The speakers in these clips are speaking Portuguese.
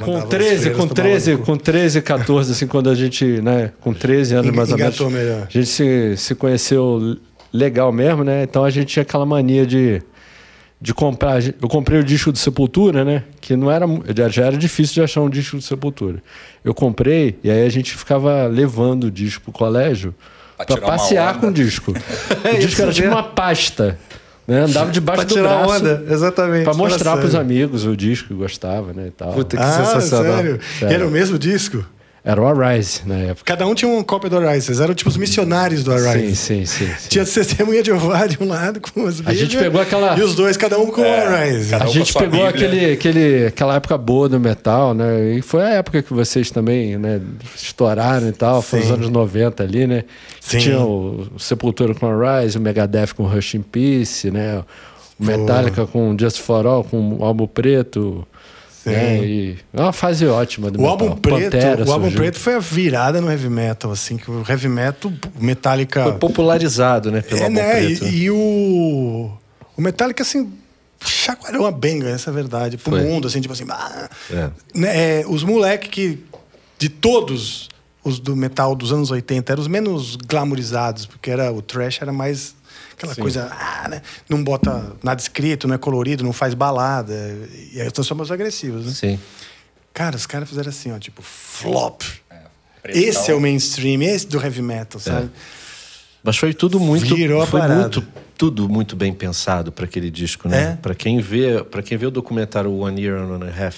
Com 13, 14, assim, quando a gente, né, com 13 anos mais ou menos, melhor. a gente se conheceu legal mesmo, né? Então a gente tinha aquela mania de comprar. Eu comprei o disco do Sepultura, né? Que não era, já era difícil de achar um disco do Sepultura. Eu comprei e aí a gente ficava levando o disco pro colégio para passear com o disco. O disco era tipo uma pasta. Né? Andava debaixo do braço. Onda, exatamente. Pra mostrar pros amigos o disco que gostava, né? E tal. Puta, que sensacional. Sério? E era o mesmo disco? Era o Arise na época. Cada um tinha uma cópia do Arise. Vocês eram tipo os missionários do Arise. Sim. Tinha Testemunha de Jeová de um lado com as Bíblias. A gente pegou aquela... E os dois, cada um com o Arise. A gente pegou aquela época boa do metal, né? E foi a época que vocês também, né, estouraram e tal. Foi os anos 90 ali, né? Sim. Tinha o Sepultura com o Arise, o Megadeth com Rush in Peace, né? O Metallica com Just For All, com o álbum preto... É, e é uma fase ótima do metal. O álbum preto foi a virada no heavy metal, assim, que o heavy metal, o Metallica... Foi popularizado, né, pelo álbum preto. E o Metallica, assim, chacoalhou uma benga, essa é a verdade, pro mundo, assim, tipo assim... os moleques que, de todos os do metal dos anos 80, eram os menos glamourizados, porque o thrash era mais... Aquela coisa, né? Não bota nada escrito, não é colorido, não faz balada. E aí os transformadores agressivos, né? Sim. Cara, os caras fizeram assim, ó, tipo, flop. Esse é o mainstream, esse do heavy metal, sabe? Mas foi tudo tudo muito bem pensado para aquele disco, né? Para quem vê o documentário One Year and a Half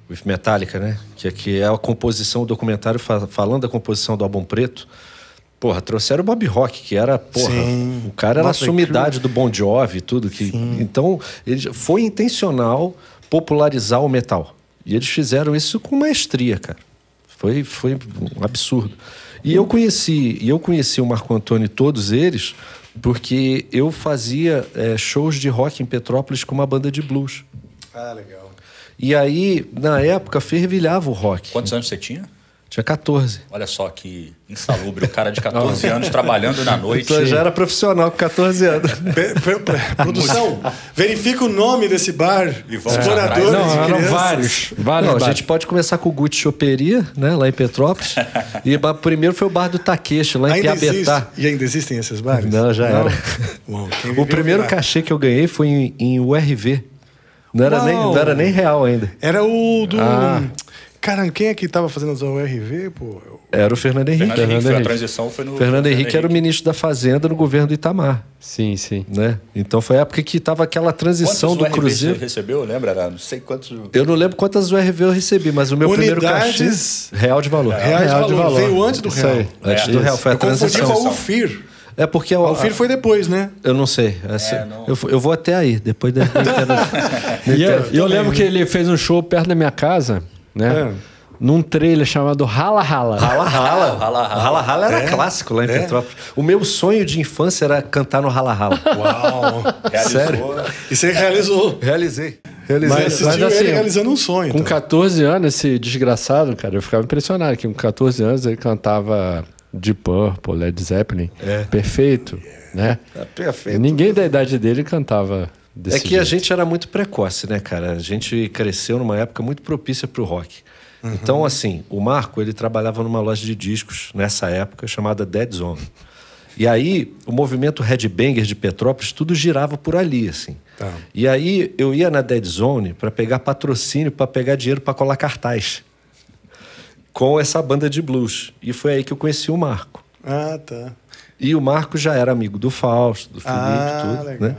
with Metallica, né? Que é a composição, o documentário falando da composição do álbum preto. Porra, trouxeram o Bob Rock, que era, o cara era a sumidade do Bon Jovi e tudo. Então, foi intencional popularizar o metal. E eles fizeram isso com maestria, cara. Foi um absurdo. E eu conheci o Marco Antônio e todos eles porque eu fazia shows de rock em Petrópolis com uma banda de blues. Ah, legal. E aí, na época, fervilhava o rock. Quantos anos você tinha? Tinha 14. Olha só que insalubre. O cara de 14 anos trabalhando na noite. Então, já era profissional com 14 anos. Produção, verifica o nome desse bar. Exploradores. Não, eram vários. A gente pode começar com o Gucci Choperia, né, lá em Petrópolis. E primeiro foi o bar do Takeshi, lá em Piabetá. E ainda existem esses bares? Não, já era. Bom, o primeiro cachê que eu ganhei foi em URV. Não era nem real ainda. Era o do... Cara, quem é que tava fazendo as URV, pô? Era o Fernando Henrique. A transição foi no... Fernando Henrique era o ministro da Fazenda no governo do Itamar. Sim. Né? Então foi a época que tava aquela transição do Cruzeiro. Você recebeu? Lembra? Era não sei quantos... Eu não lembro quantas URV eu recebi, mas o meu primeiro cachê... Real de valor. Real de valor. Veio antes do real. Antes do real, foi a transição. Eu confundi com o UFIR. É porque... O UFIR foi depois, né? Eu não sei. Eu vou até aí, depois da... Eu lembro que ele fez um show perto da minha casa, né? Num trailer chamado Rala Rala. Rala Rala era clássico lá em Petrópolis. O meu sonho de infância era cantar no Rala Rala. Uau! Sério? E você realizou? Realizei. Mas assim, ele realizando um sonho. Com 14 anos, esse desgraçado, cara, eu ficava impressionado que com 14 anos ele cantava Deep Purple, Led Zeppelin. Perfeito, né? Perfeito. Ninguém da idade dele cantava desse jeito. A gente era muito precoce, né, cara? A gente cresceu numa época muito propícia pro rock. Então, assim, o Marco, ele trabalhava numa loja de discos, nessa época, chamada Dead Zone. E aí, o movimento Headbanger de Petrópolis, tudo girava por ali, assim. E aí, eu ia na Dead Zone para pegar patrocínio, para pegar dinheiro para colar cartaz. Com essa banda de blues. E foi aí que eu conheci o Marco. Ah, tá. E o Marco já era amigo do Fausto, do Felipe, tudo, legal. Né?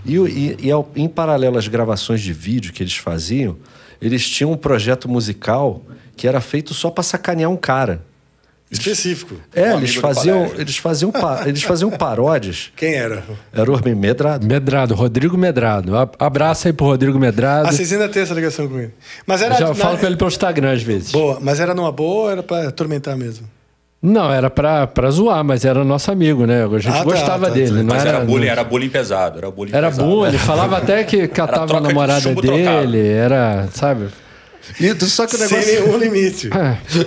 E em paralelo às gravações de vídeo que eles faziam, eles tinham um projeto musical que era feito só para sacanear um cara. Específico. Eles faziam paródias. Quem era? Era o Medrado, Rodrigo Medrado. Abraço aí pro Rodrigo Medrado. Vocês ainda têm essa ligação com ele? Mas era, eu falo com ele pelo Instagram às vezes. Boa, mas era numa boa ou era para atormentar mesmo? Não, era pra zoar, mas era nosso amigo, né? A gente gostava dele. Não mas era bullying pesado. Era bullying, ele falava até que catava a namorada dele, era, sabe? Só que o negócio... Sem nenhum limite.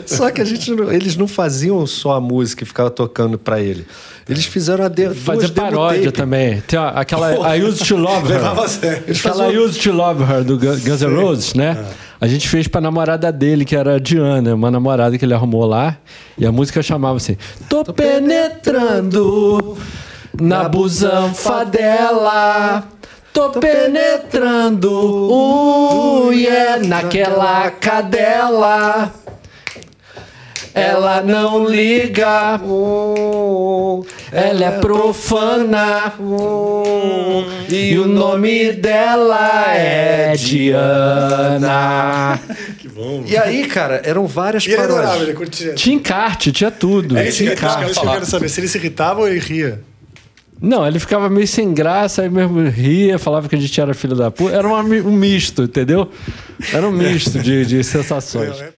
Só que eles não faziam só a música e ficavam tocando pra ele. Eles fizeram fazer paródia também. Tem aquela I Used to Love Her. Levava a sério. I Used to Love Her do Guns N' Roses, né? A gente fez pra namorada dele, que era a Diana, uma namorada que ele arrumou lá. E a música chamava assim: tô penetrando na busanfa dela. Tô penetrando, naquela cadela. Ela não liga, ela é profana, e o nome dela é Diana. Que bom. E aí, cara, eram várias paródias. Ele curtia. Tinha encarte, tinha tudo. É isso que eu quero saber, se ele se irritava ou ele ria. Não, ele ficava meio sem graça, aí mesmo ria, falava que a gente era filho da puta. Era um misto, entendeu? Era um misto de sensações.